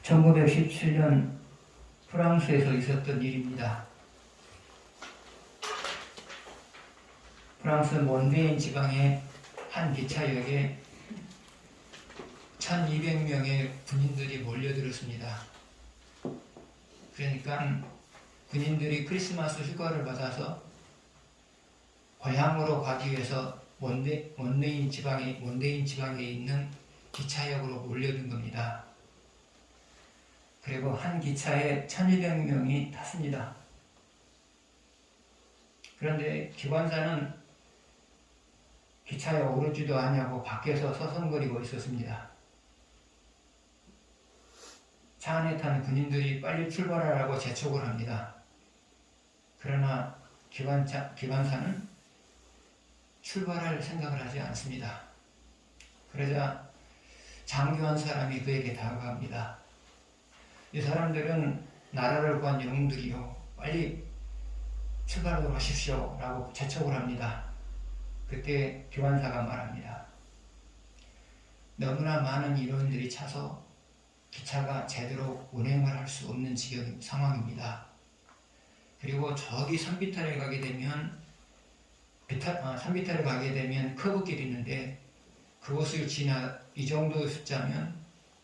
1917년 프랑스에서 있었던 일입니다. 프랑스 몬베인 지방의 한 기차역에 1200명의 군인들이 몰려들었습니다. 그러니까 군인들이 크리스마스 휴가를 받아서 고향으로 가기 위해서 몬베인 지방에 있는 기차역으로 몰려든 겁니다. 그리고 한 기차에 1200명이 탔습니다. 그런데 기관사는 기차에 오르지도 않냐고 밖에서 서성거리고 있었습니다. 차 안에 탄 군인들이 빨리 출발하라고 재촉을 합니다. 그러나 기관사는 출발할 생각을 하지 않습니다. 그러자 장교한 사람이 그에게 다가갑니다. 이 사람들은 나라를 구한 영웅들이요, 빨리 출발하도록 하십시오 라고 재촉을 합니다. 그때 기관사가 말합니다. 너무나 많은 인원들이 차서 기차가 제대로 운행을 할 수 없는 상황입니다. 그리고 저기 산비탈에 가게 되면 커브길이 있는데 그곳을 이 정도 숫자면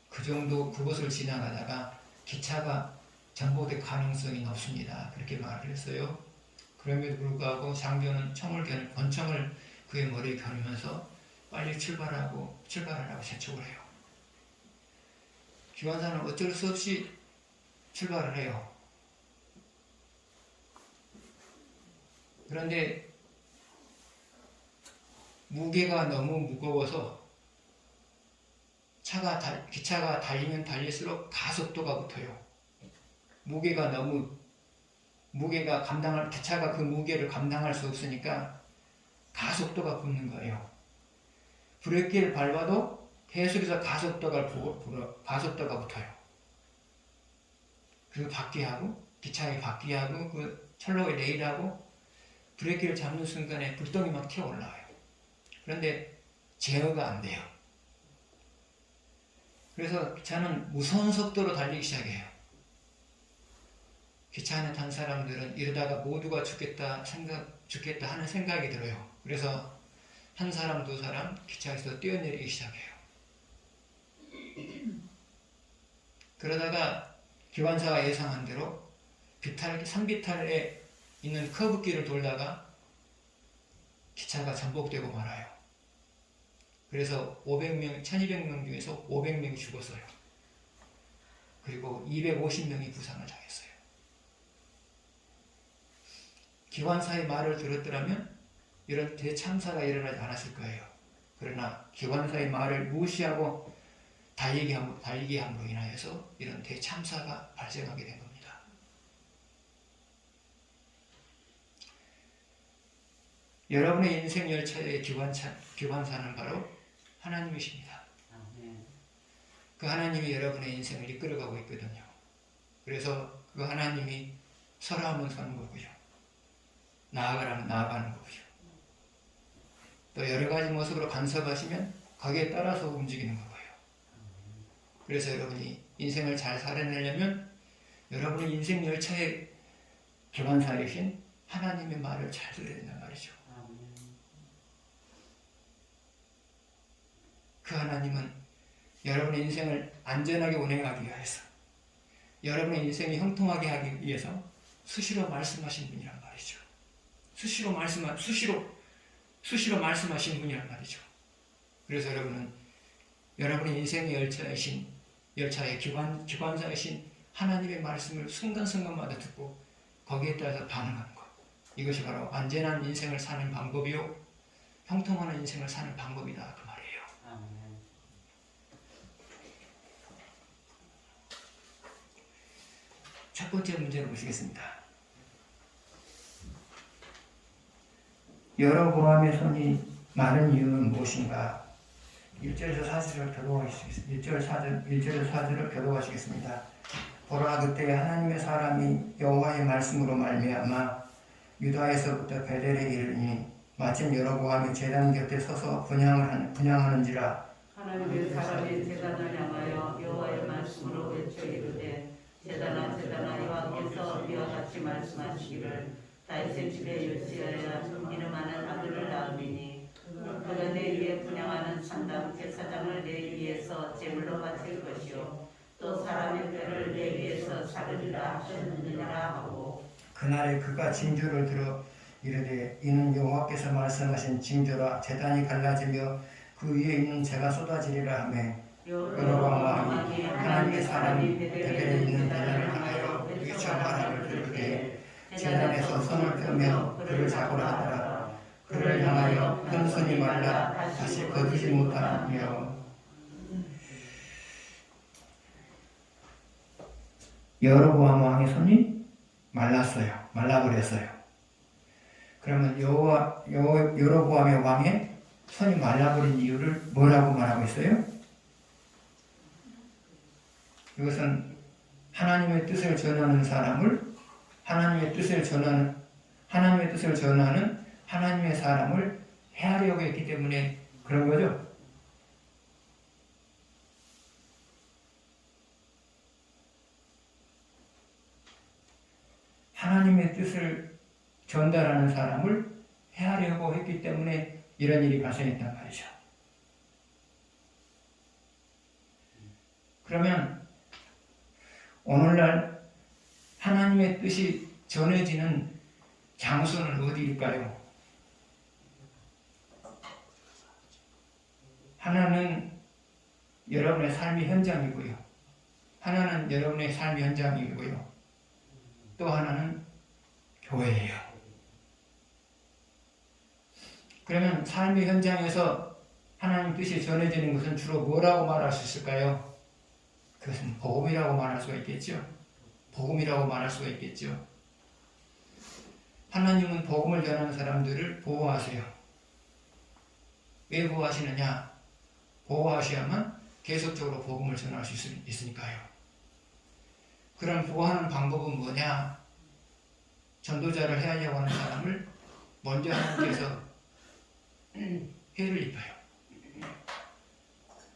그곳을 지나가다가 기차가 전복될 가능성이 높습니다. 그렇게 말을 했어요. 그럼에도 불구하고 장교는 권총을 그의 머리에 겨누면서 빨리 출발하라고 재촉을 해요. 기관사는 어쩔 수 없이 출발을 해요. 그런데 무게가 너무 무거워서 기차가 달리면 달릴수록 가속도가 붙어요. 기차가 그 무게를 감당할 수 없으니까 가속도가 붙는 거예요. 브레이크를 밟아도 계속해서 가속도가 붙어요. 그 기차의 바퀴하고 그 철로의 레일하고 브레이크를 잡는 순간에 불똥이 막 튀어 올라와요. 그런데 제어가 안 돼요. 그래서 기차는 무서운 속도로 달리기 시작해요. 기차 안에 탄 사람들은 이러다가 모두가 죽겠다 하는 생각이 들어요. 그래서 한 사람, 두 사람 기차에서 뛰어내리기 시작해요. 그러다가 기관사가 예상한 대로 산비탈에 있는 커브길을 돌다가 기차가 전복되고 말아요. 그래서 1200명 중에서 500명이 죽었어요. 그리고 250명이 부상을 당했어요. 기관사의 말을 들었더라면 이런 대참사가 일어나지 않았을 거예요. 그러나 기관사의 말을 무시하고 달리기 함으로 인하여서 이런 대참사가 발생하게 된 겁니다. 여러분의 인생 열차의 기관사는 바로 하나님이십니다. 그 하나님이 여러분의 인생을 이끌어가고 있거든요. 그래서 그 하나님이 서라하면 서는 거고요, 나아가라면 나아가는 거고요, 또 여러 가지 모습으로 간섭하시면 거기에 따라서 움직이는 거고요. 그래서 여러분이 인생을 잘 살아내려면 여러분의 인생 열차의 기관사이신 하나님의 말을 잘 들어야 된단 말이죠. 그 하나님은 여러분의 인생을 안전하게 운행하기 위해서, 여러분의 인생이 형통하게 하기 위해서 수시로 말씀하신 분이란 말이죠. 수시로 말씀하신 분이란 말이죠. 그래서 여러분은 여러분의 인생의 열차의 기관사이신 하나님의 말씀을 순간순간마다 듣고 거기에 따라서 반응하는 것, 이것이 바로 안전한 인생을 사는 방법이요, 형통한 인생을 사는 방법이다, 그 말이에요. 첫 번째 문제를 보시겠습니다. 여로보암의 손이 마른 이유는 무엇인가? 1절에서 4절을 교도하시겠습니다. 보라, 그때 하나님의 사람이 여호와의 말씀으로 말미암아 유다에서부터 베델에 이르니 마침 여로보암이 제단 곁에 서서 분향하는지라. 하나님의 사람이 제단을 향하여 여호와의 말씀으로 외쳐 말씀하시기를 다윗의 집에 요시야야 이름하는 아들을 낳음이니 그가 내 위에 분양하는 산당 제사장을 내 위에서 제물로 바칠 것이요 또 사람의 뼈를 내 위에서 사르리라 하셨느니라 하고 그날에 그가 징조를 들어 이르되 이는 여호와께서 말씀하신 징조라 제단이 갈라지며 그 위에 있는 재가 쏟아지리라 하며 여로보암 왕이 하나님의 사람이 베델에 있는 대단을 향하여 위쳐 말함을 들으되 제단에서 손을 펴며 그를 잡으라 하더라. 그를 향하여 한 손이 말라 다시 거두지 못하며 여로보암 왕의 손이 말랐어요. 말라버렸어요. 그러면 여로보암의 왕의 손이 말라버린 이유를 뭐라고 말하고 있어요? 이것은 하나님의 뜻을 전하는 사람을 하나님의 뜻을 전하는 하나님의 사람을 해하려고 했기 때문에 그런 거죠. 하나님의 뜻을 전달하는 사람을 해하려고 했기 때문에 이런 일이 발생했단 말이죠. 그러면 오늘날 하나님의 뜻이 전해지는 장소는 어디일까요? 하나는 여러분의 삶의 현장이고요. 하나는 여러분의 삶의 현장이고요. 또 하나는 교회예요. 그러면 삶의 현장에서 하나님 뜻이 전해지는 것은 주로 뭐라고 말할 수 있을까요? 그것은 복음이라고 말할 수가 있겠죠. 복음이라고 말할 수가 있겠죠. 하나님은 복음을 전하는 사람들을 보호하세요. 왜 보호하시느냐? 보호하셔야만 계속적으로 복음을 전할 수 있으니까요. 그럼 보호하는 방법은 뭐냐? 전도자를 해하려고 하는 사람을 먼저 하나님께서 해를 입혀요.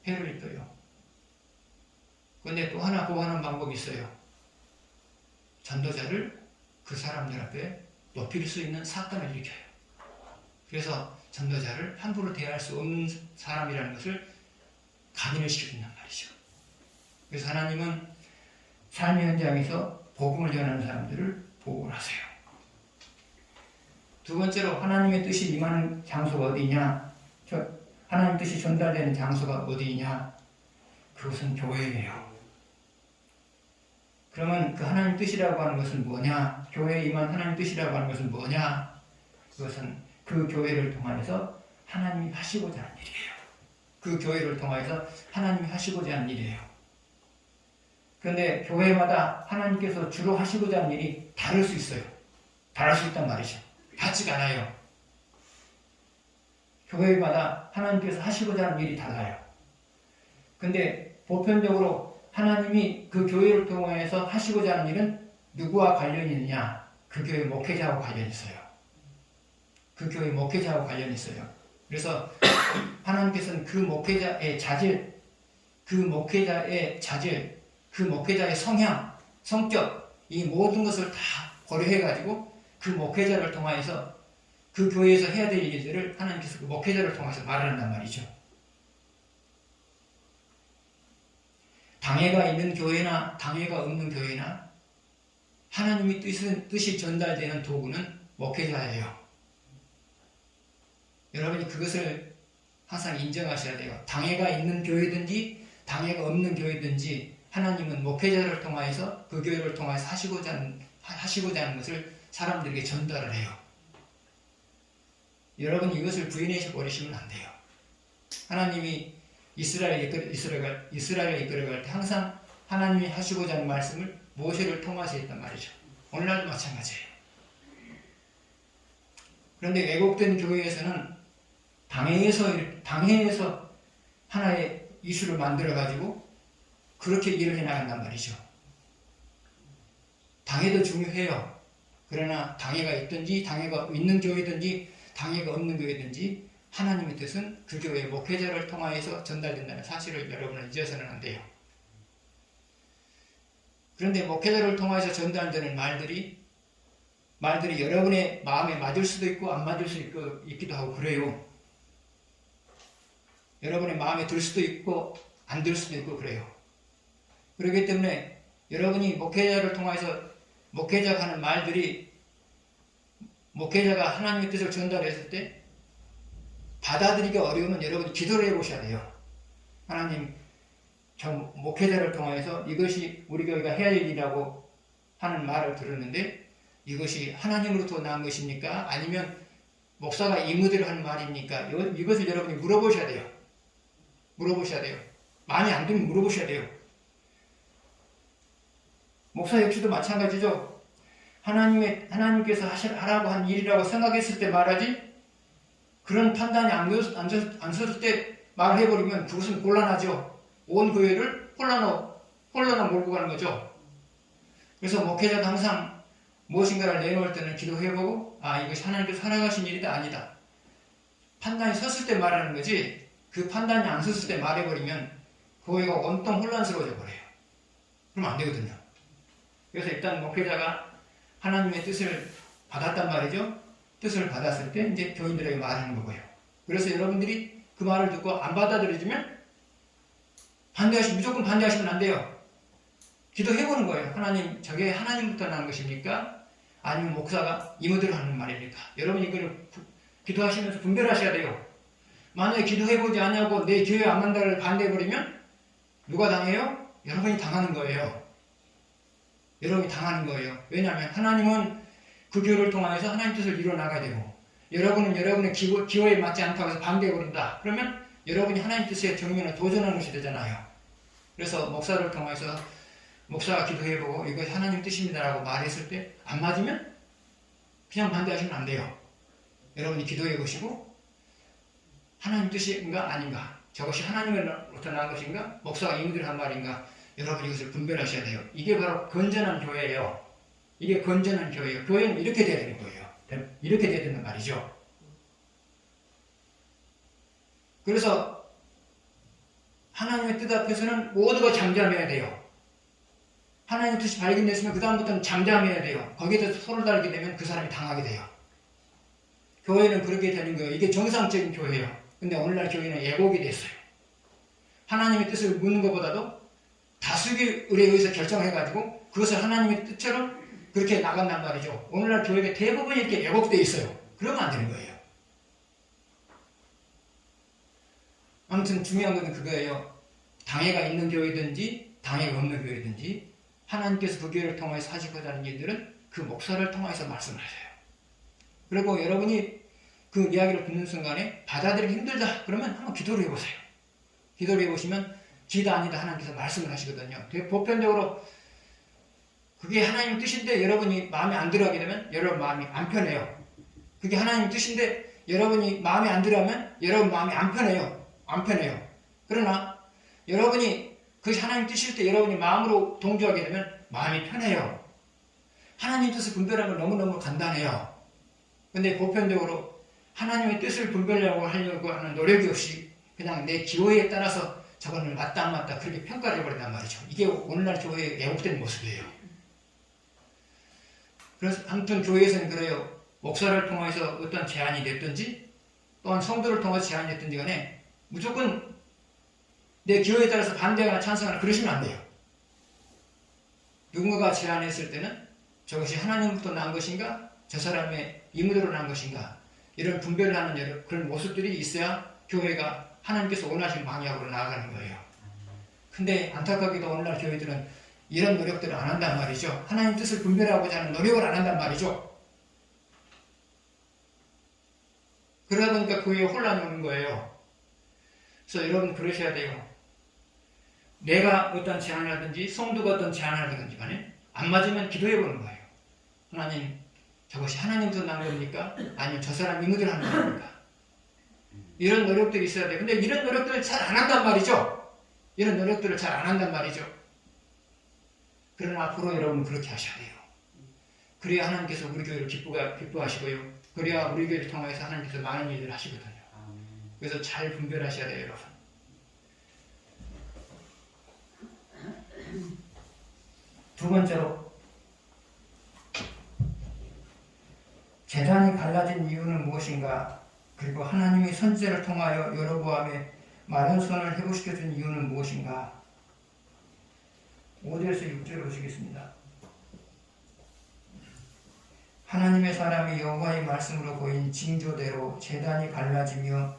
해를 입혀요. 그런데 또 하나 보호하는 방법이 있어요. 전도자를 그 사람들 앞에 높일 수 있는 사건을 일으켜요. 그래서 전도자를 함부로 대할 수 없는 사람이라는 것을 각인을 시켜준단 말이죠. 그래서 하나님은 삶의 현장에서 복음을 전하는 사람들을 보호를 하세요. 두 번째로 하나님의 뜻이 임하는 장소가 어디냐? 하나님 뜻이 전달되는 장소가 어디냐? 그것은 교회예요. 그러면 그 하나님 뜻이라고 하는 것은 뭐냐? 교회에 임한 하나님 뜻이라고 하는 것은 뭐냐? 그것은 그 교회를 통하여서 하나님이 하시고자 하는 일이에요. 그 교회를 통하여서 하나님이 하시고자 하는 일이에요. 그런데 교회마다 하나님께서 주로 하시고자 하는 일이 다를 수 있어요. 다를 수 있단 말이죠. 같지가 않아요. 교회마다 하나님께서 하시고자 하는 일이 달라요. 근데 보편적으로 하나님이 그 교회를 통해서 하시고자 하는 일은 누구와 관련이 있느냐? 그 교회 목회자하고 관련이 있어요. 그 교회 목회자하고 관련이 있어요. 그래서 하나님께서는 그 목회자의 자질, 그 목회자의 성향, 성격, 이 모든 것을 다 고려해가지고 그 목회자를 통하여서 그 교회에서 해야 될 일들을 하나님께서 그 목회자를 통해서 말한단 말이죠. 당회가 있는 교회나 당회가 없는 교회나 하나님의 뜻이 전달되는 도구는 목회자예요. 여러분이 그것을 항상 인정하셔야 돼요. 당회가 있는 교회든지 당회가 없는 교회든지 하나님은 목회자를 통하여서 그 교회를 통해서 하시고자 하는 것을 사람들에게 전달을 해요. 여러분 이것을 부인해 버리시면 안 돼요. 하나님이 이스라엘을 이끌어갈 때 항상 하나님이 하시고자 하는 말씀을 모세를 통해서 했단 말이죠. 오늘날도 마찬가지예요. 그런데 왜곡된 교회에서는 당회에서 하나의 이슈를 만들어가지고 그렇게 일을 해나간단 말이죠. 당회도 중요해요. 그러나 당회가 있든지 당회가 있는 교회든지 당회가 없는 교회든지 하나님의 뜻은 그 교회의 목회자를 통하여서 전달된다는 사실을 여러분은 잊어서는 안 돼요. 그런데 목회자를 통하여서 전달되는 말들이 말들이 여러분의 마음에 맞을 수도 있고 안 맞을 수도 있기도 하고 그래요. 여러분의 마음에 들 수도 있고 안 들 수도 있고 그래요. 그렇기 때문에 여러분이 목회자를 통해서 목회자가 하는 말들이 목회자가 하나님의 뜻을 전달했을 때 받아들이기 어려우면 여러분이 기도를 해보셔야 돼요. 하나님, 저 목회자를 통해서 이것이 우리 교회가 해야 할 일이라고 하는 말을 들었는데 이것이 하나님으로부터 나온 것입니까? 아니면 목사가 임의대로 하는 말입니까? 이것을 여러분이 물어보셔야 돼요. 물어보셔야 돼요. 마음에 안 들면 물어보셔야 돼요. 목사 역시도 마찬가지죠. 하나님께서 하라고 한 일이라고 생각했을 때 말하지, 그런 판단이 안 섰을 때 말을 해버리면 그것은 곤란하죠. 온 교회를 혼란으로 몰고 가는 거죠. 그래서 목회자도 항상 무엇인가를 내놓을 때는 기도해보고, 이것이 하나님께서 허락하신 일이다, 아니다. 판단이 섰을 때 말하는 거지, 그 판단이 안 섰을 때 말해버리면 교회가 온통 혼란스러워져 버려요. 그러면 안 되거든요. 그래서 일단 목회자가 하나님의 뜻을 받았단 말이죠. 뜻을 받았을 때 이제 교인들에게 말하는 거고요. 그래서 여러분들이 그 말을 듣고 안 받아들여지면 무조건 반대하시면 안 돼요. 기도해보는 거예요. 하나님, 저게 하나님부터 나는 것입니까? 아니면 목사가 임의대로 하는 말입니까? 여러분이 이걸 기도하시면서 분별하셔야 돼요. 만약에 기도해보지 않냐고 내 교회 안 간다를 반대해버리면 누가 당해요? 여러분이 당하는 거예요. 여러분이 당하는 거예요. 왜냐하면 하나님은 그 교회를 통해서 하나님 뜻을 이루어나가야 되고, 여러분은 여러분의 기호에 맞지 않다고 해서 반대해버린다. 그러면 여러분이 하나님 뜻에 정면에 도전하는 것이 되잖아요. 그래서 목사를 통해서 목사가 기도해보고 이것이 하나님 뜻입니다라고 말했을 때 안 맞으면 그냥 반대하시면 안 돼요. 여러분이 기도해보시고 하나님 뜻인가 아닌가, 저것이 하나님으로부터 나온 것인가, 목사가 임의대로 한 말인가, 여러분이 이것을 분별하셔야 돼요. 이게 바로 건전한 교회예요. 이게 건전한 교회예요. 교회는 이렇게 돼야 되는 거예요. 이렇게 돼야 된단 말이죠. 그래서 하나님의 뜻 앞에서는 모두가 잠잠해야 돼요. 하나님의 뜻이 발견됐으면 그 다음부터는 잠잠해야 돼요. 거기에 대해서 손을 달게 되면 그 사람이 당하게 돼요. 교회는 그렇게 되는 거예요. 이게 정상적인 교회예요. 근데 오늘날 교회는 애곡이 됐어요. 하나님의 뜻을 묻는 것보다도 다수의 의뢰에서 결정해가지고 그것을 하나님의 뜻처럼 그렇게 나간단 말이죠. 오늘날 교회가 대부분 이렇게 애곡되어 있어요. 그러면 안 되는 거예요. 아무튼 중요한 건 그거예요. 당회가 있는 교회든지 당회가 없는 교회든지 하나님께서 그 교회를 통해서 하시고자 하는 일들은 그 목사를 통해서 말씀을 하셔요. 그리고 여러분이 그 이야기를 듣는 순간에 받아들이기 힘들다 그러면 한번 기도를 해보세요. 기도를 해보시면 기다 아니다 하나님께서 말씀을 하시거든요. 되게 보편적으로 그게 하나님 뜻인데 여러분이 마음에 안 들어하게 되면 여러분 마음이 안 편해요. 그게 하나님 뜻인데 여러분이 마음에 안 들어하면 여러분 마음이 안 편해요. 안 편해요. 그러나 여러분이 그것이 하나님 뜻일 때 여러분이 마음으로 동조하게 되면 마음이 편해요. 하나님 뜻을 분별하는 건 너무너무 간단해요. 근데 보편적으로 하나님의 뜻을 분별하려고 하는 노력이 없이 그냥 내 기호에 따라서 저거는 맞다 안 맞다 그렇게 평가를 해버린단 말이죠. 이게 오늘날 교회의 애국된 모습이에요. 그래서 아무튼 교회에서는 그래요. 목사를 통해서 어떤 제안이 됐든지 또한 성도를 통해서 제안이 됐든지 간에 무조건 내 기호에 따라서 반대하거나 찬성하거나 그러시면 안 돼요. 누군가가 제안했을 때는 저것이 하나님부터 난 것인가 저 사람의 임의대로 난 것인가 이런 분별을 하는 그런 모습들이 있어야 교회가 하나님께서 원하시는 방향으로 나아가는 거예요. 근데 안타깝게도 오늘날 교회들은 이런 노력들을 안 한단 말이죠. 하나님 뜻을 분별하고자 하는 노력을 안 한단 말이죠. 그러다 보니까 교회에 혼란이 오는 거예요. 그래서 여러분 그러셔야 돼요. 내가 어떤 제안을 하든지 성도가 어떤 제안을 하든지 간에 안 맞으면 기도해 보는 거예요. 하나님, 저것이 하나님부터 난 겁니까? 아니면 저 사람 임의대로 하는 겁니까? 이런 노력들이 있어야 돼요. 근데 이런 노력들을 잘 안 한단 말이죠. 이런 노력들을 잘 안 한단 말이죠. 그러나 앞으로 여러분은 그렇게 하셔야 돼요. 그래야 하나님께서 우리 교회를 기뻐하시고요. 그래야 우리 교회를 통해서 하나님께서 많은 일을 하시거든요. 그래서 잘 분별하셔야 돼요, 여러분. 두 번째로 갈라진 이유는 무엇인가? 그리고 하나님이 선지자를 통하여 여로보암의 마른 손을 회복시켜준 이유는 무엇인가? 5절에서 6절을 보시겠습니다. 하나님의 사람이 여호와의 말씀으로 보인 징조대로 제단이 갈라지며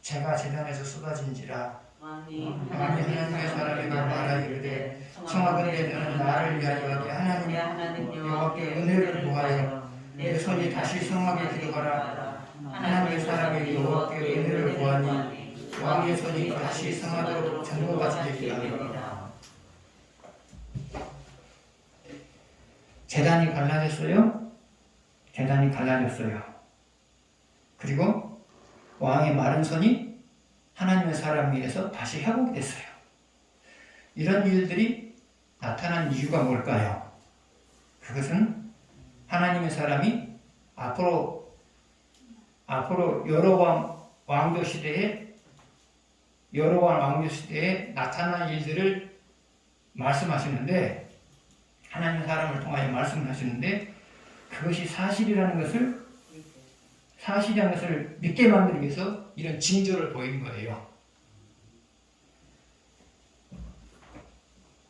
재가 제단에서 쏟아진지라. 왕이 하나님의 사람에게 말하 이르되 청하건대 너는 나를 위하여 내 하나님 여호와께 은혜를 구하여 내 손이 다시 성하게 기도하라. 하나님의 사람이 여호와께 은혜를 구하니 왕의 손이 다시 성하도록 전도같이 되리라. 제단이 갈라졌어요. 제단이 갈라졌어요. 그리고 왕의 마른 손이 하나님의 사람 위에서 다시 회복이 됐어요. 이런 일들이 나타난 이유가 뭘까요? 그것은 하나님의 사람이 앞으로 여로보암 왕조 시대에 나타난 일들을 말씀하시는데, 하나님의 사람을 통하여 말씀을 하시는데, 그것이 사실이라는 것을 믿게 만들기 위해서 이런 징조를 보인 거예요.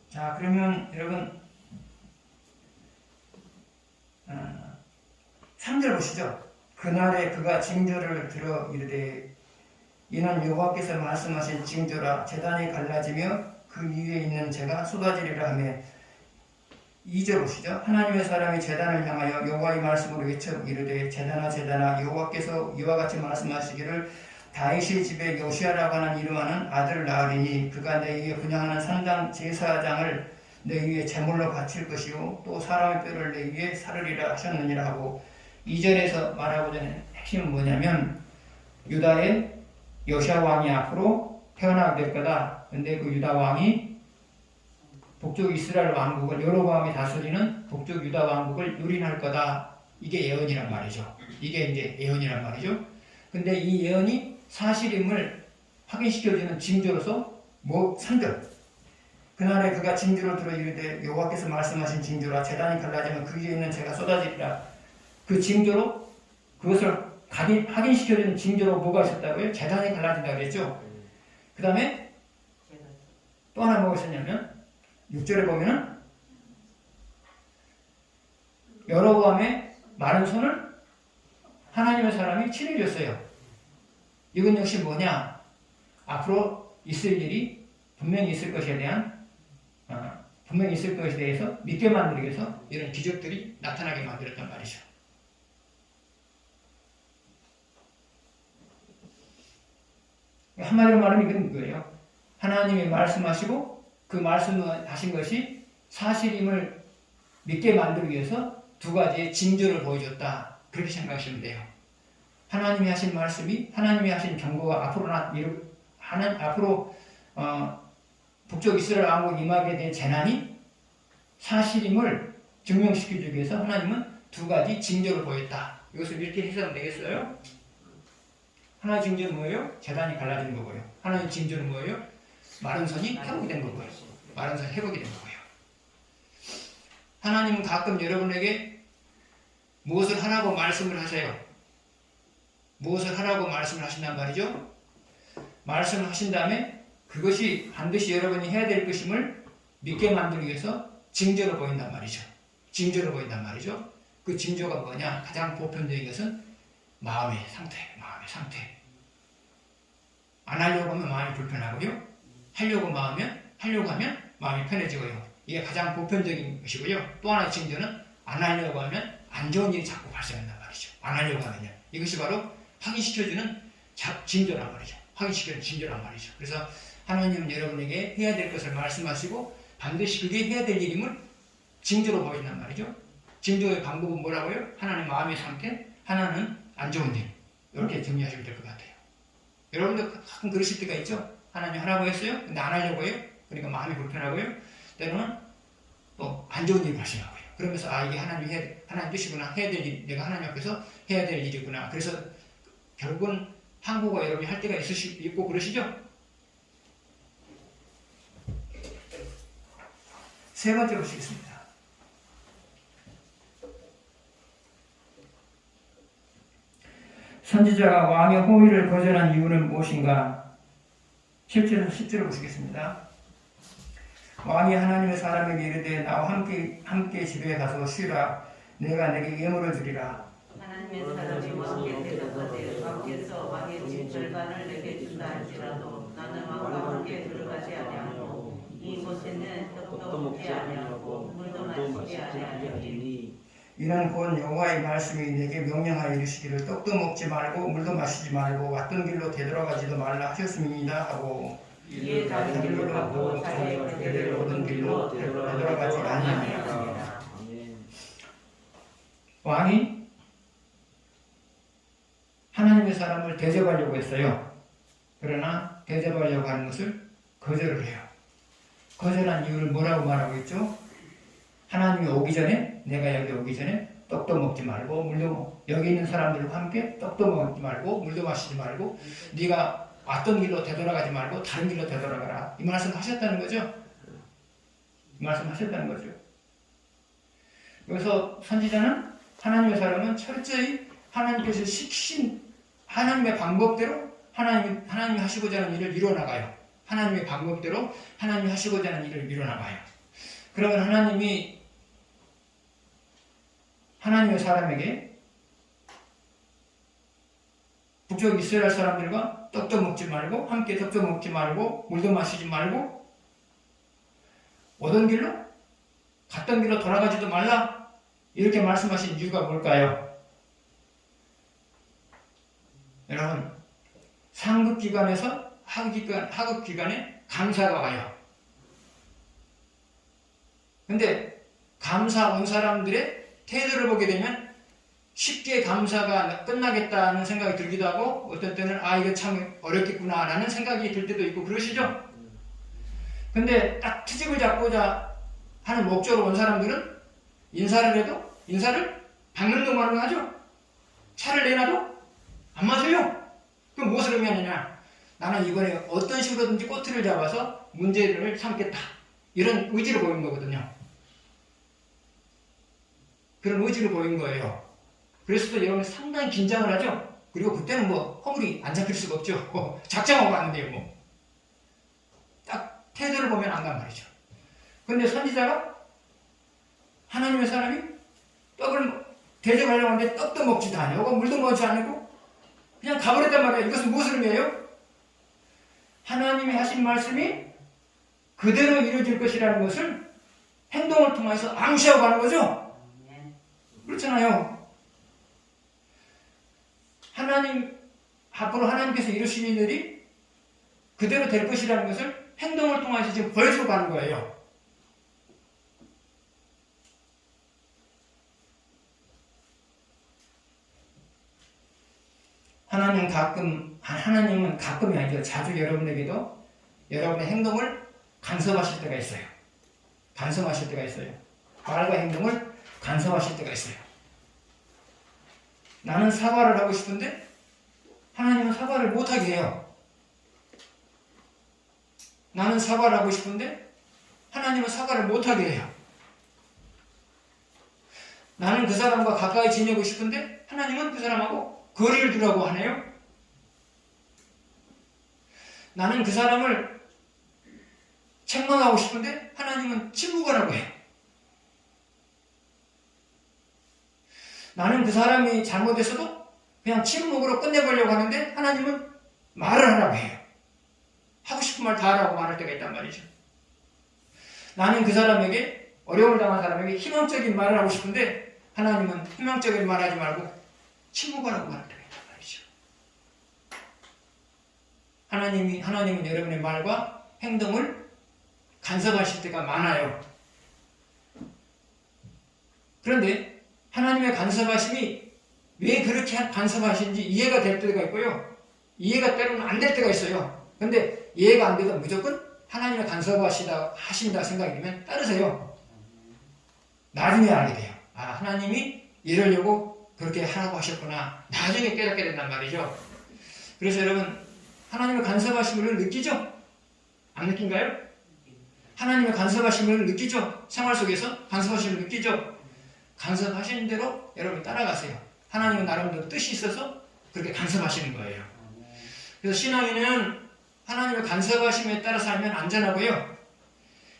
자, 그러면 여러분 3절 보시죠. 그날에 그가 징조를 들어 이르되 이는 여호와께서 말씀하신 징조라. 제단이 갈라지며 그 위에 있는 재가 쏟아지리라 하며. 2절 보시죠. 하나님의 사람이 제단을 향하여 여호와의 말씀으로 외쳐 이르되 제단아 제단아 여호와께서 이와 같이 말씀하시기를 다윗의 집에 요시아라고 하는 이름하는 아들을 낳으리니 그가 내 위에 분향하는 산당 제사장을 내 위에 제물로 바칠 것이요 또 사람의 뼈를 내 위에 사르리라 하셨느니라 하고, 2절에서 말하고자 하는 핵심은 뭐냐면 유다의 요시아 왕이 앞으로 태어나게 될 거다. 근데 그 유다 왕이 북쪽 이스라엘 왕국을, 여로보암이 다스리는 북쪽 유다 왕국을 유린할 거다. 이게 예언이란 말이죠. 이게 이제 예언이란 말이죠. 근데 이 예언이 사실임을 확인시켜주는 징조로서 3절. 그날에 그가 징조를 들어 이르되 여호와께서 말씀하신 징조라. 제단이 갈라지면 그 위에 있는 재가 쏟아지리라. 그 징조로, 그것을 확인시켜주는 징조로 뭐가 있었다고요? 제단이 갈라진다고 그랬죠. 그 다음에 또 하나 뭐가 있었냐면 6절에 보면은 여로보암의 마른 손을 하나님의 사람이 치료해줬어요. 이건 역시 뭐냐? 앞으로 있을 일이 분명히 있을 것에 대한 분명히 있을 것에 대해서 믿게 만들기 위해서 이런 기적들이 나타나게 만들었단 말이죠. 한마디로 말하면 이건 뭐예요? 하나님이 말씀하시고 그 말씀하신 것이 사실임을 믿게 만들기 위해서 두 가지의 징조를 보여줬다. 그렇게 생각하시면 돼요. 하나님이 하신 말씀이, 하나님이 하신 경고가 앞으로 북쪽 이스라엘 왕국 임하게 된 재난이 사실임을 증명시키기 위해서 하나님은 두 가지 징조를 보였다. 이것을 이렇게 해석하면 되겠어요? 하나의 징조는 뭐예요? 재단이 갈라지는 거고요. 하나의 징조는 뭐예요? 마른 손이 회복이 된 거고요. 마른 손이 회복이 된 거고요. 하나님은 가끔 여러분에게 무엇을 하라고 말씀을 하세요. 무엇을 하라고 말씀을 하신단 말이죠. 말씀을 하신 다음에 그것이 반드시 여러분이 해야 될 것임을 믿게 만들기 위해서 징조로 보인단 말이죠. 징조로 보인단 말이죠. 그 징조가 뭐냐? 가장 보편적인 것은 마음의 상태. 안 하려고 하면 마음이 불편하고요. 하려고 하면 마음이 편해지고요. 이게 가장 보편적인 것이고요. 또 하나의 징조는 안 하려고 하면 안 좋은 일이 자꾸 발생한단 말이죠. 안 하려고 하면요. 이것이 바로 확인시켜주는 징조란 말이죠. 확인시켜주는 징조란 말이죠. 그래서 하나님은 여러분에게 해야 될 것을 말씀하시고 반드시 그게 해야 될 일임을 징조로 보인단 말이죠. 징조의 방법은 뭐라고요? 하나는 마음의 상태, 하나는 안 좋은 일. 이렇게 정리하시면 될 것 같아요. 여러분도 가끔 그러실 때가 있죠? 하나님 하라고 했어요? 근데 안 하려고 해요? 그러니까 마음이 불편하고요. 때로는 또 안 좋은 일이 발생하고요. 그러면서 이게 하나님 뜻이구나. 해야 될 일, 내가 하나님 앞에서 해야 될 일이구나. 그래서 결국은 항고가 여러분이 할 때가 있고 그러시죠? 세 번째 보시겠습니다. 선지자가 왕의 호의를 거절한 이유는 무엇인가? 7절에서 10절을 보시겠습니다. 왕이 하나님의 사람에게 이르되 나와 함께 집에 가서 쉬라. 내가 내게 예물을 주리라. 하나님의 사람이 왕께 대답하되 왕께서 왕의 집 절반을 내게 준다 할지라도 나는 왕과 함께 들어가지 아니하고 이곳에는 떡도 먹지 아니하고 물도 마시지 아니하리니 이는 곧 여호와의 말씀이 내게 명령하여 이르시기를 떡도 먹지 말고 물도 마시지 말고 왔던 길로 되돌아가지도 말라 하셨습니다 하고 이에 다른 길로 가고 자기의 그대를 오던 길로 되돌아가지 아니하니라. 왕이 하나님의 사람을 대접하려고 했어요. 그러나 대접하려고 하는 것을 거절을 해요. 거절한 이유를 뭐라고 말하고 있죠? 하나님이 오기 전에, 내가 여기 오기 전에 떡도 먹지 말고 물도 여기 있는 사람들과 함께 떡도 먹지 말고 물도 마시지 말고 네가 왔던 길로 되돌아가지 말고 다른 길로 되돌아가라. 이 말씀 하셨다는 거죠. 이 말씀 하셨다는 거죠. 여기서 선지자는 하나님의 사람은 철저히 하나님께서 시키신 하나님의 방법대로 하나님이 하시고자 하는 일을 이뤄나가요. 하나님의 방법대로 하나님이 하시고자 하는 일을 이뤄나가요. 그러면 하나님의 사람에게 북쪽 이스라엘 사람들과 떡도 먹지 말고 함께 떡도 먹지 말고 물도 마시지 말고 오던 길로 갔던 길로 돌아가지도 말라 이렇게 말씀하신 이유가 뭘까요? 여러분 상급기관에서 하급기관에 감사가 와요. 근데 감사 온 사람들의 태도를 보게 되면 쉽게 감사가 끝나겠다는 생각이 들기도 하고 어떤 때는 이거 참 어렵겠구나 라는 생각이 들 때도 있고 그러시죠? 근데 딱 트집을 잡고자 하는 목적으로 온 사람들은 인사를 해도 인사를 박는 놈만 하죠? 차를 내놔도 안 마셔요. 그럼 무엇을 의미하느냐? 나는 이번에 어떤 식으로든지 꼬투리를 잡아서 문제를 삼겠다. 이런 의지를 보이는 거거든요. 그런 의지를 보이는 거예요. 그래서 또 여러분이 상당히 긴장을 하죠. 그리고 그때는 허물이 안 잡힐 수가 없죠. 작정하고 왔는데요. 딱 태도를 보면 안단 말이죠. 그런데 선지자가 하나님의 사람이 떡을 대접하려고 하는데 떡도 먹지도 않고 물도 먹지 않고 그냥 가버렸단 말이에요. 이것은 무엇을 의미해요? 하나님이 하신 말씀이 그대로 이루어질 것이라는 것을 행동을 통해서 암시하고 가는 거죠. 그렇잖아요. 앞으로 하나님께서 이루시는 일이 그대로 될 것이라는 것을 행동을 통해서 지금 보여주고 가는 거예요. 하나님은 가끔이 아니죠. 자주 여러분에게도 여러분의 행동을 간섭하실 때가 있어요. 간섭하실 때가 있어요. 말과 행동을 간섭하실 때가 있어요. 나는 사과를 하고 싶은데 하나님은 사과를 못하게 해요. 나는 사과를 하고 싶은데 하나님은 사과를 못하게 해요. 나는 그 사람과 가까이 지내고 싶은데 하나님은 그 사람하고 거리를 두라고 하네요. 나는 그 사람을 책망하고 싶은데 하나님은 침묵하라고 해요. 나는 그 사람이 잘못했어도 그냥 침묵으로 끝내보려고 하는데 하나님은 말을 하라고 해요. 하고 싶은 말 다 하라고 말할 때가 있단 말이죠. 나는 그 사람에게 어려움을 당한 사람에게 희망적인 말을 하고 싶은데 하나님은 희망적인 말 하지 말고 침묵하라고 말할 때가 있단 말이죠. 하나님은 여러분의 말과 행동을 간섭하실 때가 많아요. 그런데 하나님의 간섭하심이 왜 그렇게 간섭하시는지 이해가 될 때가 있고요. 이해가 때로는 안 될 때가 있어요. 그런데 이해가 안 돼도 무조건 하나님의 간섭하신다 생각이 들면 따르세요. 나중에 알게 돼요. 하나님이 이러려고 그렇게 하라고 하셨구나. 나중에 깨닫게 된단 말이죠. 그래서 여러분 하나님의 간섭하심을 느끼죠? 안 느낀가요? 하나님의 간섭하심을 느끼죠? 생활 속에서 간섭하심을 느끼죠? 간섭하시는 대로 여러분이 따라가세요. 하나님은 나름대로 뜻이 있어서 그렇게 간섭하시는 거예요. 그래서 신앙인은 하나님의 간섭하심에 따라 살면 안전하고요.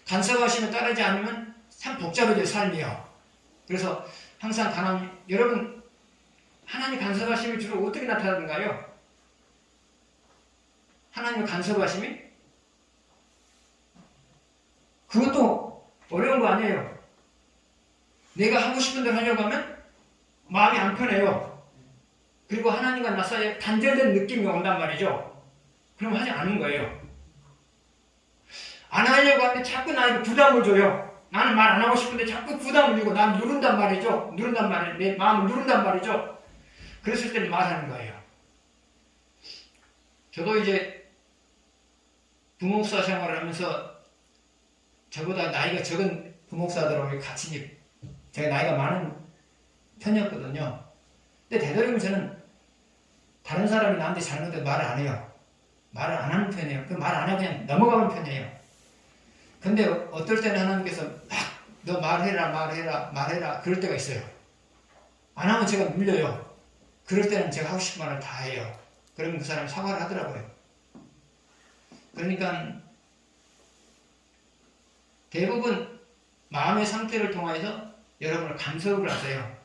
간섭하심에 따르지 않으면 참 복잡해져요, 삶이요. 그래서 항상 여러분, 하나님 간섭하심이 주로 어떻게 나타나는가요? 하나님의 간섭하심이? 그것도 어려운 거 아니에요. 내가 하고 싶은 대로 하려고 하면 마음이 안 편해요. 그리고 하나님과 나 사이에 단절된 느낌이 온단 말이죠. 그럼 하지 않은 거예요. 안 하려고 하는데 자꾸 나에게 부담을 줘요. 나는 말 안 하고 싶은데 자꾸 부담을 주고 난 누른단 말이죠. 내 마음을 누른단 말이죠. 그랬을 때는 말하는 거예요. 저도 이제 부목사 생활을 하면서 저보다 나이가 적은 부목사들하고 같이 제가 나이가 많은 편이었거든요. 근데 되도록이면 저는 다른 사람이 나한테 잘못해도 말을 안 해요. 말을 안 하는 편이에요. 그 말 안 하고 그냥 넘어가는 편이에요. 근데 어떨 때는 하나님께서 너 말해라 그럴 때가 있어요. 안 하면 제가 물려요. 그럴 때는 제가 하고 싶은 말을 다 해요. 그러면 그 사람이 사과를 하더라고요. 그러니까 대부분 마음의 상태를 통해서 여러분을 간섭을 하세요.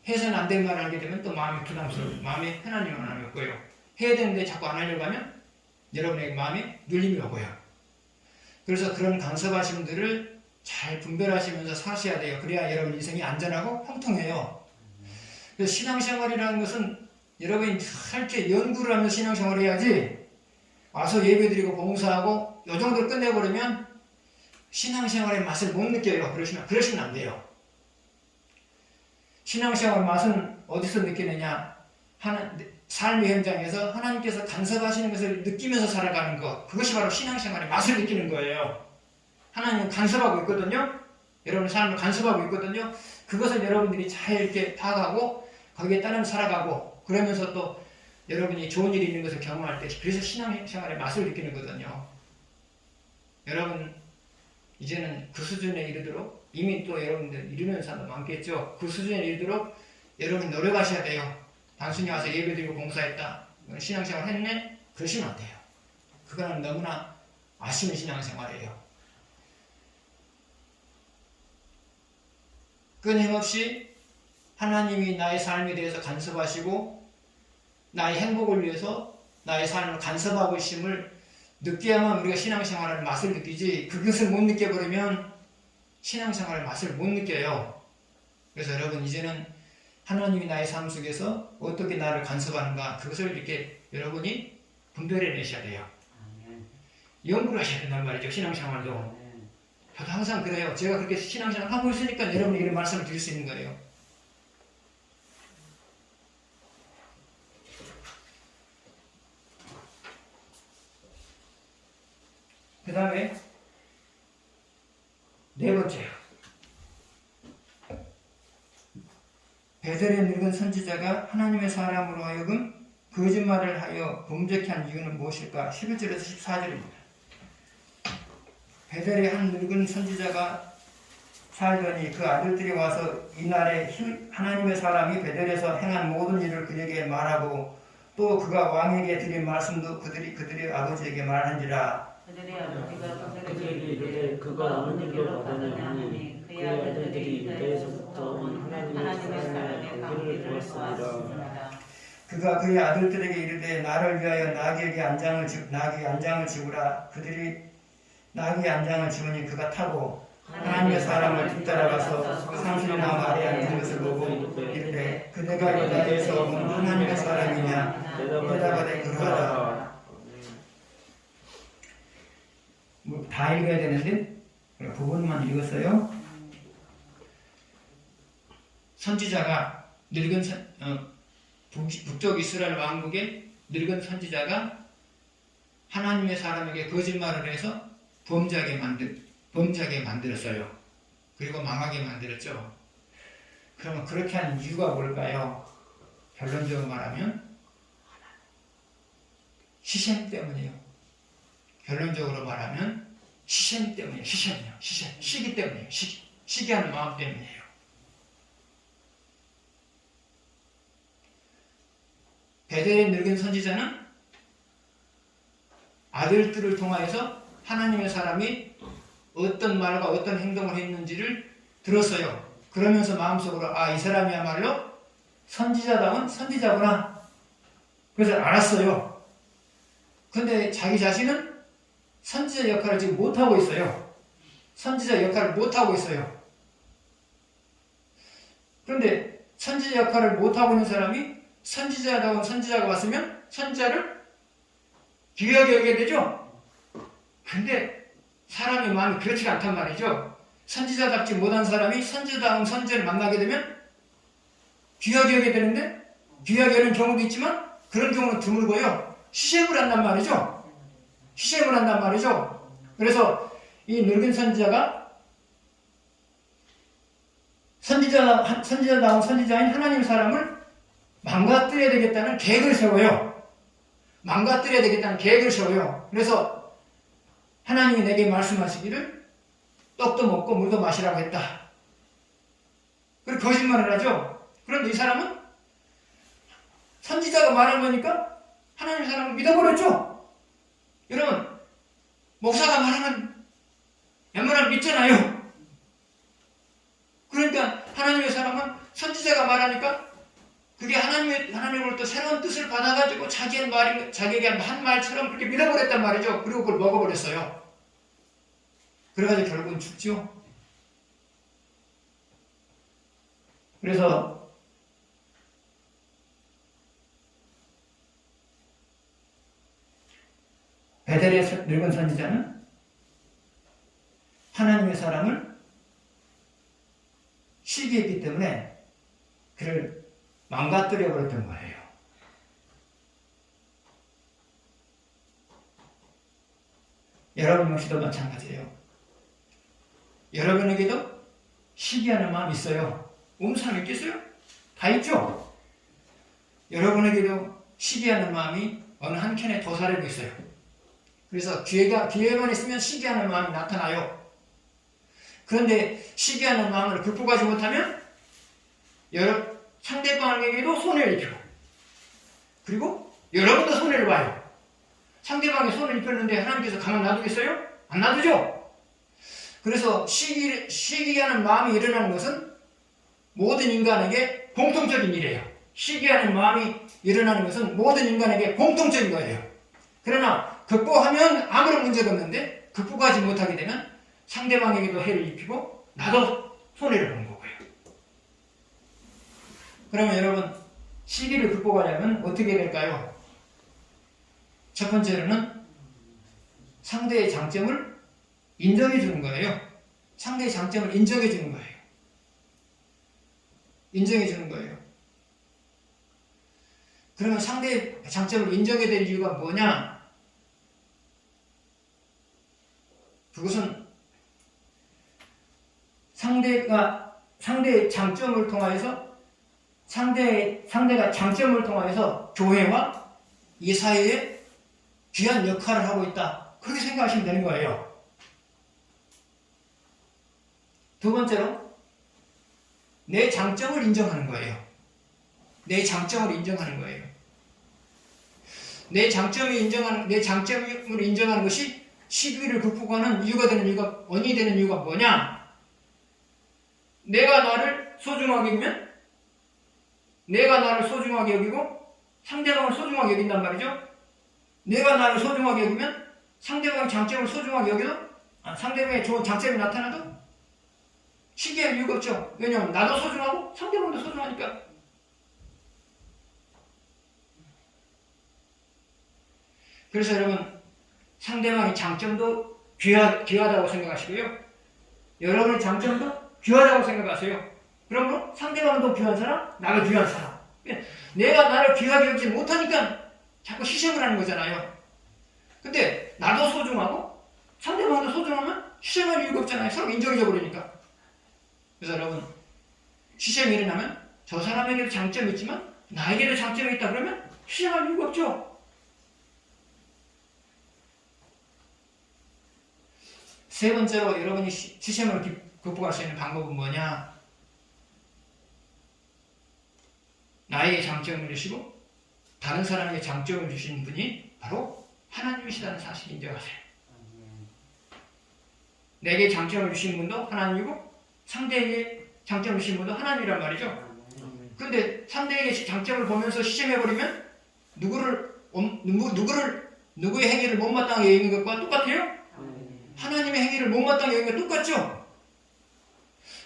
해서는 안 된 말을 하게 되면 또 마음이 부담스러워요. 마음에 편안함이 없고요. 해야 되는데 자꾸 안 하려고 하면 여러분에게 마음에 눌림이 오고요. 그래서 그런 간섭하신 분들을 잘 분별하시면서 사셔야 돼요. 그래야 여러분 인생이 안전하고 형통해요. 그래서 신앙생활이라는 것은 여러분이 이렇게 연구를 하면서 신앙생활을 해야지 와서 예배드리고 봉사하고 이 정도로 끝내버리면 신앙생활의 맛을 못 느껴요. 그러시면 안 돼요. 신앙생활 맛은 어디서 느끼느냐? 삶의 현장에서 하나님께서 간섭하시는 것을 느끼면서 살아가는 것, 그것이 바로 신앙생활의 맛을 느끼는 거예요. 하나님은 간섭하고 있거든요. 여러분의 삶을 간섭하고 있거든요. 그것을 여러분들이 잘 이렇게 파악하고 거기에 따르면 살아가고 그러면서 또 여러분이 좋은 일이 있는 것을 경험할 때 그래서 신앙생활의 맛을 느끼는 거거든요. 여러분 이제는 그 수준에 이르도록 이미 또 여러분들 이르는 사람도 많겠죠. 그 수준에 이르도록 여러분이 노력하셔야 돼요. 단순히 와서 예배드리고 봉사했다. 신앙생활 했네? 그러시면 안 돼요. 그거는 너무나 아쉬운 신앙생활이에요. 끊임없이 하나님이 나의 삶에 대해서 간섭하시고 나의 행복을 위해서 나의 삶을 간섭하고 있음을 느껴야만 우리가 신앙생활의 맛을 느끼지 그것을 못 느껴버리면 신앙생활의 맛을 못 느껴요. 그래서 여러분 이제는 하나님이 나의 삶 속에서 어떻게 나를 간섭하는가 그것을 이렇게 여러분이 분별해내셔야 돼요. 연구를 하셔야 된단 말이죠. 신앙생활도. 저도 항상 그래요. 제가 그렇게 신앙생활 하고 있으니까 여러분이 이런 말씀을 드릴 수 있는 거예요. 그 다음에 네 번째요. 베델의 늙은 선지자가 하나님의 사람으로 하여금 거짓말을 하여 범죄케 한 이유는 무엇일까? 11절에서 14절입니다. 베델의 한 늙은 선지자가 살더니 그 아들들이 와서 이날에 하나님의 사람이 베델에서 행한 모든 일을 그에게 말하고 또 그가 왕에게 드린 말씀도 그들의 아버지에게 말한지라. 그들의 아버지가 그들에게 이르되 그가 어느 길로 가느냐 하니 그의 아들들이 유대에서부터 온 하나님의 사람의 강기를 보았습니다. 그가 그의 아들들에게 이르되 나를 위하여 나귀에게 안장을 지우라. 그들이 나귀의 안장을 지우니 그가 타고 하나님의 사람을 뒤따라가서 상수리나 말에 앉은 것을 보고 이르되 그대가 유다에서 온 하나님의 사람이냐? 대답하되 그러하다. 다 읽어야 되는데 부분만 읽었어요. 선지자가 북쪽 이스라엘 왕국의 늙은 선지자가 하나님의 사람에게 거짓말을 해서 범죄하게 만들었어요. 그리고 망하게 만들었죠. 그러면 그렇게 한 이유가 뭘까요? 결론적으로 말하면 시샘 때문이에요. 결론적으로 말하면 시샘 때문이에요. 시기 때문이에요. 시기하는 마음 때문이에요. 베델의 늙은 선지자는 아들들을 통하여서 하나님의 사람이 어떤 말과 어떤 행동을 했는지를 들었어요. 그러면서 마음속으로 이 사람이야말로 선지자다운 선지자구나. 그래서 알았어요. 근데 자기 자신은 선지자 역할을 지금 못하고 있어요. 선지자 역할을 못하고 있어요. 그런데 선지자 역할을 못하고 있는 사람이 선지자다운 선지자가 왔으면 선지자를 귀하게 여겨야 되죠? 근데 사람의 마음이 그렇지가 않단 말이죠. 선지자답지 못한 사람이 선지자다운 선지자를 만나게 되면 귀하게 여겨야 되는데 귀하게 여는 경우도 있지만 그런 경우는 드물고요. 시샘을 한단 말이죠. 시샘을 한단 말이죠. 그래서 이 늙은 선지자가 선지자다운 선지자인 하나님의 사람을 망가뜨려야 되겠다는 계획을 세워요. 망가뜨려야 되겠다는 계획을 세워요. 그래서 하나님이 내게 말씀하시기를 떡도 먹고 물도 마시라고 했다. 그리고 거짓말을 하죠. 그런데 이 사람은 선지자가 말한 거니까 하나님의 사람을 믿어버렸죠. 여러분, 목사가 말하면 웬만하면 믿잖아요. 그러니까 하나님의 사람은 선지자가 말하니까 그게 하나님으로부터 새로운 뜻을 받아가지고 자기에게 한 말처럼 그렇게 믿어버렸단 말이죠. 그리고 그걸 먹어버렸어요. 그래가지고 결국은 죽죠. 그래서 베델의 늙은 선지자는 하나님의 사람을 시기했기 때문에 그를 망가뜨려 버렸던 거예요. 여러분 역시도 마찬가지예요. 여러분에게도 시기하는 마음이 있어요. 없는 사람 있겠어요? 다 있죠? 여러분에게도 시기하는 마음이 어느 한켠에 도사리고 있어요. 그래서 기회만 있으면 시기하는 마음이 나타나요. 그런데 시기하는 마음을 극복하지 못하면 상대방에게도 손해를 입히고 그리고 여러분도 손해를 봐요. 상대방이 손을 입혔는데 하나님께서 가만 놔두겠어요? 안 놔두죠? 그래서 시기하는 마음이 일어나는 것은 모든 인간에게 공통적인 일이에요. 시기하는 마음이 일어나는 것은 모든 인간에게 공통적인 거예요. 그러나 극복하면 아무런 문제가 없는데 극복하지 못하게 되면 상대방에게도 해를 입히고 나도 손해를 보는 거고요. 그러면 여러분 시기를 극복하려면 어떻게 될까요? 첫 번째로는 상대의 장점을 인정해 주는 거예요. 상대의 장점을 인정해 주는 거예요. 인정해 주는 거예요. 그러면 상대의 장점을 인정해야 될 이유가 뭐냐? 그것은 상대의 장점을 통하여서 상대가 장점을 통하여서 교회와 이 사회에 귀한 역할을 하고 있다. 그렇게 생각하시면 되는 거예요. 두 번째로 내 장점을 인정하는 거예요. 내 장점을 인정하는 거예요. 내 장점을 인정하는 것이 시기를 극복하는 이유가 되는 이유가 원인이 되는 이유가 뭐냐? 내가 나를 소중하게 여기면 내가 나를 소중하게 여기고 상대방을 소중하게 여긴단 말이죠. 내가 나를 소중하게 여기면 상대방의 장점을 소중하게 여겨도 상대방의 좋은 장점이 나타나도 시기할 이유가 없죠. 왜냐하면 나도 소중하고 상대방도 소중하니까. 그래서 여러분 상대방의 장점도 귀하다고 생각하시고요. 여러분의 장점도 귀하다고 생각하세요. 그러므로 상대방도 귀한 사람, 나도 귀한 사람. 내가 나를 귀하게 여기지 못하니까 자꾸 희생을 하는 거잖아요. 근데 나도 소중하고 상대방도 소중하면 희생할 이유가 없잖아요. 서로 인정해져 버리니까. 그래서 여러분 희생이 일어나면 저 사람에게도 장점이 있지만 나에게도 장점이 있다 그러면 희생할 이유가 없죠. 세 번째로 여러분이 시샘을 극복할 수 있는 방법은 뭐냐? 나의 장점을 내시고 다른 사람에게 장점을 주신 분이 바로 하나님이시라는 사실을 인정하세요. 내게 장점을 주신 분도 하나님이고 상대에게 장점을 주신 분도 하나님이란 말이죠. 그런데 상대에게 장점을 보면서 시험해버리면 누구의 행위를 못마땅하게 여기는 것과 똑같아요? 하나님의 행위를 못마땅하게 여기는 것 똑같죠?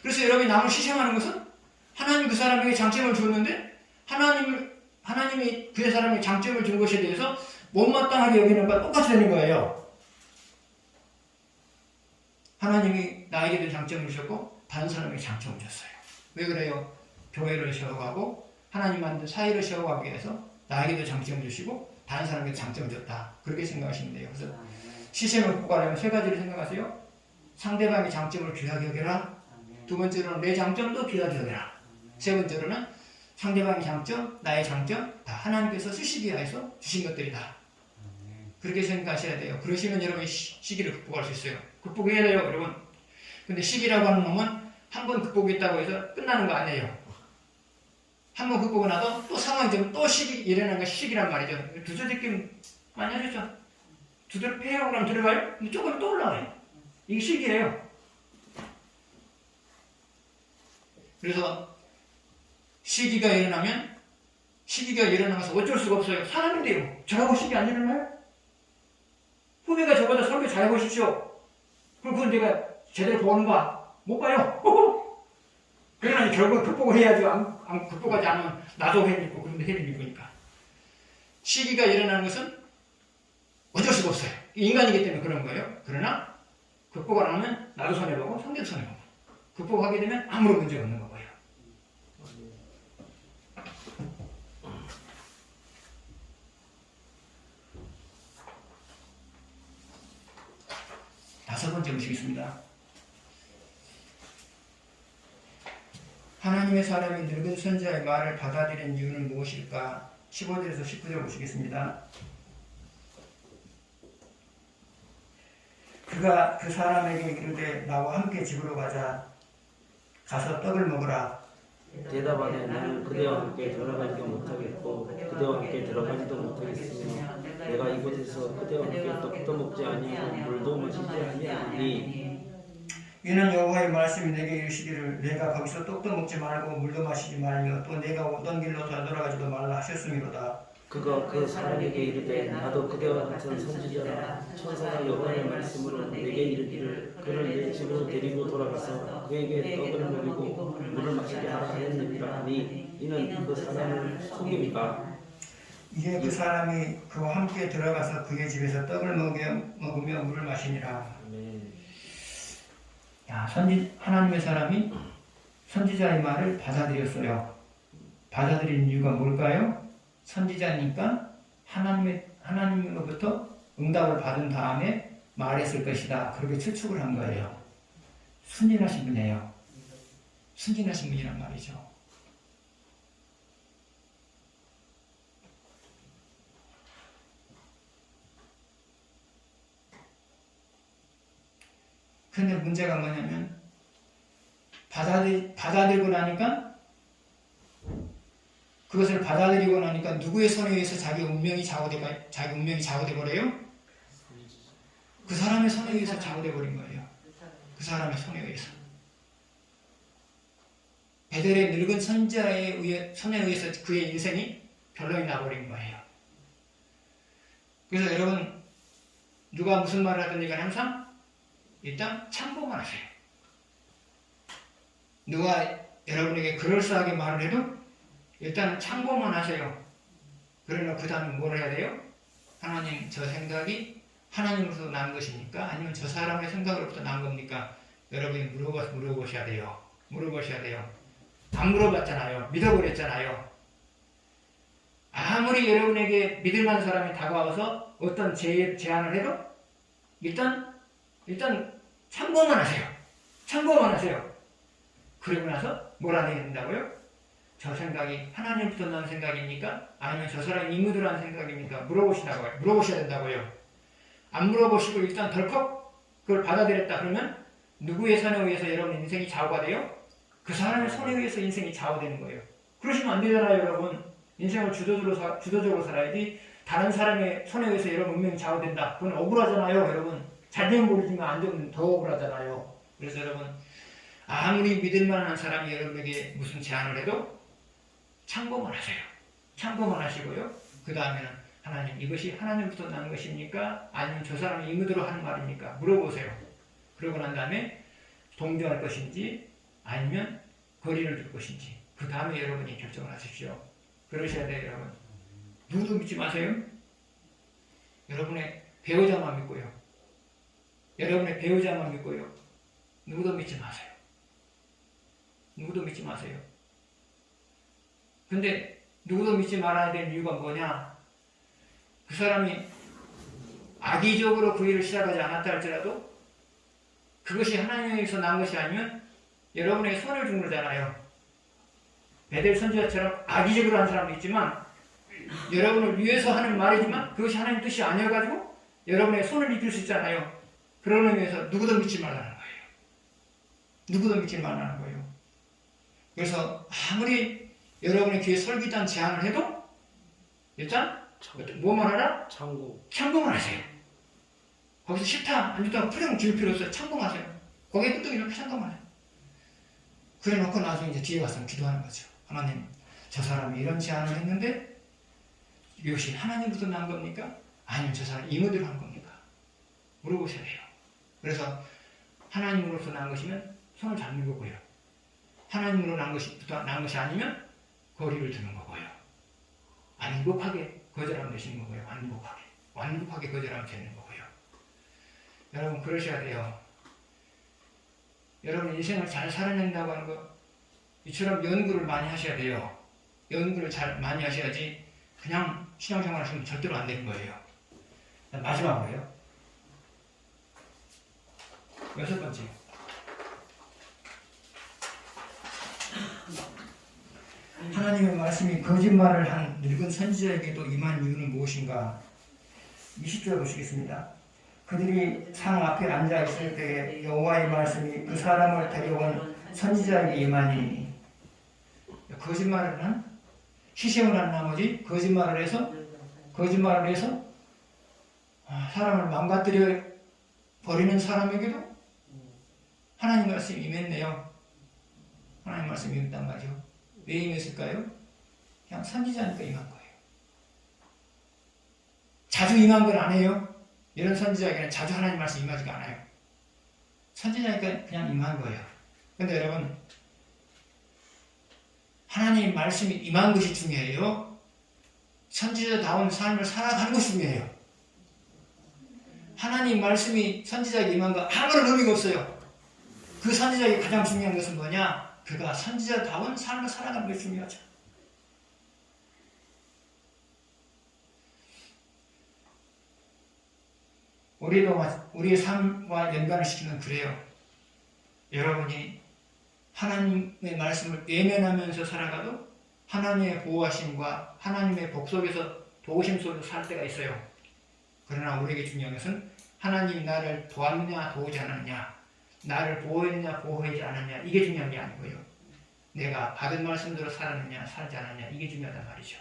그래서 여러분이 남을 시험하는 것은 하나님 그 사람에게 장점을 줬는데 하나님이 그 사람에게 장점을 준 것에 대해서 못마땅하게 여기는 것과 똑같이 되는 거예요. 하나님이 나에게도 장점을 주셨고 다른 사람에게 장점을 줬어요. 왜 그래요? 교회를 세워가고 하나님 만든 사회를 세워가기 위해서 나에게도 장점을 주시고 다른 사람에게 장점을 줬다. 그렇게 생각하시면 돼요. 그래서 시sem을 극복하려면 세 가지를 생각하세요. 상대방의 장점을 귀하게 여겨라. 두 번째로는 내 장점도 귀하게 여겨라. 세 번째로는 상대방의 장점, 나의 장점 다 하나님께서 쓰시기 위해서 주신 것들이다. 그렇게 생각하셔야 돼요. 그러시면 여러분이 시기를 극복할 수 있어요. 극복해야 돼요, 여러분. 근데 시기라고 하는 놈은 한 번 극복했다고 해서 끝나는 거 아니에요. 한 번 극복을 나도 또 상황이 되면 또 시기 일어나는 게 시기란 말이죠. 두드러기 많이 하셨죠? 두드러 패요 그러면 들어가요? 근데 조금 또 올라와요. 이게 시기예요. 그래서 시기가 일어나면서 어쩔 수가 없어요. 사람인데요. 저하고 시기 안 일어나요? 후배가 저보다 설교 잘해보십시오. 그럼 그건 내가 제대로 보는 거 못 봐요. 그러나 결국 극복을 해야죠. 안 극복하지 않으면 나도 해를 입고 그런데 해를 입으니까. 시기가 일어나는 것은 어쩔 수가 없어요. 인간이기 때문에 그런 거예요. 그러나 극복을 안 하면 나도 손해보고 상대도 손해보고. 극복하게 되면 아무런 문제가 없는 거예요. 다섯 번째 보시겠습니다. 하나님의 사람이 늙은 선지자의 말을 받아들인 이유는 무엇일까? 15절에서 19절 보시겠습니다. 그가 그 사람에게 이르되 나와 함께 집으로 가서 떡을 먹으라. 대답하되 나는 그대와 함께 들어가지 못하겠고 그대와 함께 들어가지도 못하겠으며 내가 이곳에서 그대와 함께 떡도 먹지 아니하고 물도 마시지 아니하니 이는 여호와의 말씀이 내게 이르시기를 내가 거기서 떡도 먹지 말고 물도 마시지 말며 또 내가 오던 길로 돌아가지도 말라 하셨음이로다. 그가 그 사람에게 이르되 나도 그대와 같은 선지자라 천사가 여호와의 말씀으로 내게 이르기를 그를 내 집으로 데리고 돌아가서 그에게 떡을 먹이고 물을 마시게 하라 하였느니라 하니 이는 그 사람을 속임이라. 이에 그 사람이 그와 함께 들어가서 그의 집에서 떡을 먹으며 물을 마시니라. 하나님의 사람이 선지자의 말을 받아들였어요. 받아들인 이유가 뭘까요? 선지자니까 하나님으로부터 응답을 받은 다음에 말했을 것이다. 그렇게 추측을 한 거예요. 순진하신 분이에요. 순진하신 분이란 말이죠. 근데 문제가 뭐냐면 받아들이고 나니까 그것을 받아들이고 나니까 누구의 손에 의해서 자기 운명이 좌우돼 버려요? 그 사람의 손에 의해서 좌우돼 버린 거예요. 그 사람의 손에 의해서. 베델의 늙은 선지자의 손에 의해서 그의 인생이 결론이 나버린 거예요. 그래서 여러분 누가 무슨 말을 하든지 간에 항상 일단 참고만 하세요. 누가 여러분에게 그럴싸하게 말을 해도 일단 참고만 하세요. 그러나 그 다음에 뭘 해야 돼요? 하나님, 저 생각이 하나님으로부터 난 것입니까? 아니면 저 사람의 생각으로부터 난 겁니까? 여러분이 물어보셔야 돼요. 물어보셔야 돼요. 안 물어봤잖아요. 믿어버렸잖아요. 아무리 여러분에게 믿을만한 사람이 다가와서 어떤 제안을 해도 일단 참고만 하세요. 참고만 하세요. 그러고 나서 뭐라 해야 된다고요? 저 생각이 하나님부터 난 생각입니까? 아니면 저 사람이 인무들한 생각입니까? 물어보셔야 된다고요. 안 물어보시고 일단 덜컥 그걸 받아들였다 그러면 누구의 손에 의해서 여러분 인생이 좌우가 돼요? 그 사람의 손에 의해서 인생이 좌우되는 거예요. 그러시면 안 되잖아요, 여러분. 인생을 주도적으로 살아야지 다른 사람의 손에 의해서 여러분 운명이 좌우된다. 그건 억울하잖아요, 여러분. 잘 되면 모르지만 안 되면 더 억울하잖아요. 그래서 여러분 아무리 믿을만한 사람이 여러분에게 무슨 제안을 해도 참고만 하세요. 참고만 하시고요. 그 다음에는 하나님 이것이 하나님부터 난 것입니까? 아니면 저 사람이 임의대로 하는 말입니까? 물어보세요. 그러고 난 다음에 동조할 것인지 아니면 거리를 둘 것인지 그 다음에 여러분이 결정을 하십시오. 그러셔야 돼요, 여러분. 누구도 믿지 마세요. 여러분의 배우자만 믿고요. 여러분의 배우자만 믿고요. 누구도 믿지 마세요. 누구도 믿지 마세요. 근데 누구도 믿지 말아야 되는 이유가 뭐냐? 그 사람이 악의적으로 그 일을 시작하지 않았다 할지라도 그것이 하나님에게서 난 것이 아니면 여러분에게 손을 준 거잖아요. 베델 선지자처럼 악의적으로 한 사람도 있지만 여러분을 위해서 하는 말이지만 그것이 하나님 뜻이 아니어가지고 여러분의 손을 입힐 수 있잖아요. 그런 의미에서 누구도 믿지 말라는 거예요. 누구도 믿지 말라는 거예요. 그래서 아무리 여러분의 귀에 설기단 제안을 해도 일단 뭐만 하라? 참고만 하세요. 거기서 싫다 안 좋다고 표정 지을 필요 없어요. 참고하세요. 거기에 끄떡 이렇게 참고만 해요. 그래 놓고 나중에 이제 뒤에 가서 기도하는 거죠. 하나님, 저 사람이 이런 제안을 했는데 이것이 하나님부터 난 겁니까? 아니면 저 사람이 임의대로 한 겁니까? 물어보셔야 돼요. 그래서 하나님으로서 난 것이면 손을 잡는 거고요. 하나님으로 난 것이 아니면 거리를 두는 거고요. 완곡하게 거절하면 되시는 거고요. 완곡하게 거절하면 되는 거고요. 여러분 그러셔야 돼요. 여러분 인생을 잘 살아낸다고 하는 거 이처럼 연구를 많이 하셔야 돼요. 연구를 잘 많이 하셔야지 그냥 신앙생활 하시면 절대로 안 되는 거예요. 마지막으로요. 6번째. 하나님의 말씀이 거짓말을 한 늙은 선지자에게도 임한 이유는 무엇인가? 20절 보시겠습니다. 그들이 상 앞에 앉아 있을 때에 여호와의 말씀이 그 사람을 데려온 선지자에게 임하니 거짓말을 한 희생을 한 나머지 거짓말을 해서 사람을 망가뜨려 버리는 사람에게도 하나님 말씀이 임했네요. 하나님 말씀이 임했단 말이죠. 왜 임했을까요? 그냥 선지자니까 임한 거예요. 자주 임한 건 아니에요. 이런 선지자에게는 자주 하나님 말씀 임하지가 않아요. 선지자니까 그냥 임한 거예요. 근데 여러분 하나님 말씀이 임한 것이 중요해요. 선지자다운 삶을 살아가는 것이 중요해요. 하나님 말씀이 선지자에게 임한 거 아무런 의미가 없어요. 그 선지자에게 가장 중요한 것은 뭐냐? 그가 선지자다운 삶을 살아가는 것이 중요하죠. 우리도 우리의 삶과 연관을 시키면 그래요. 여러분이 하나님의 말씀을 외면하면서 살아가도 하나님의 보호하심과 하나님의 복 속에서 도우심 속에서 살 때가 있어요. 그러나 우리에게 중요한 것은 하나님이 나를 도왔느냐 도우지 않았느냐, 나를 보호했느냐 보호하지 않았느냐, 이게 중요한 게 아니고요. 내가 받은 말씀대로 살았느냐 살지 않았느냐, 이게 중요하단 말이죠.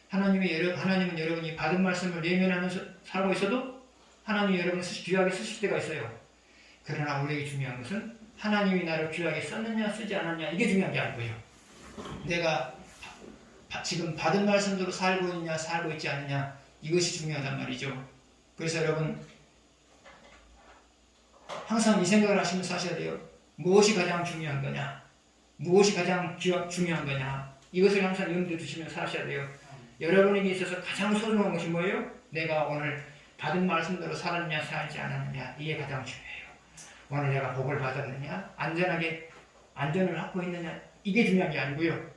하나님은 여러분이 받은 말씀을 외면하면서 살고 있어도 하나님이 여러분을 귀하게 쓰실 때가 있어요. 그러나 우리에게 중요한 것은 하나님이 나를 귀하게 썼느냐 쓰지 않았느냐, 이게 중요한 게 아니고요. 내가 지금 받은 말씀대로 살고 있느냐 살고 있지 않느냐, 이것이 중요하단 말이죠. 그래서 여러분 항상 이 생각을 하시면서 사셔야 돼요. 무엇이 가장 중요한 거냐, 무엇이 가장 중요한 거냐, 이것을 항상 염두에 두시면서 사셔야 돼요. 여러분에게 있어서 가장 소중한 것이 뭐예요? 내가 오늘 받은 말씀대로 살았느냐 살지 않았느냐, 이게 가장 중요해요. 오늘 내가 복을 받았느냐, 안전을 갖고 있느냐, 이게 중요한 게 아니고요.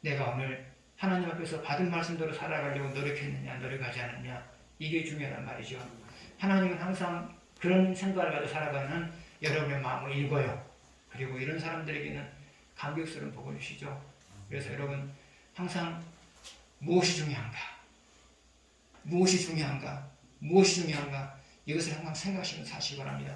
내가 오늘 하나님 앞에서 받은 말씀대로 살아가려고 노력했느냐 노력하지 않았느냐, 이게 중요하단 말이죠. 하나님은 항상 그런 생각을 가지고 살아가는 여러분의 마음을 읽어요. 그리고 이런 사람들에게는 감격스러운 복을 주시죠. 그래서 여러분 항상 무엇이 중요한가, 이것을 항상 생각하시면서 사시기 바랍니다.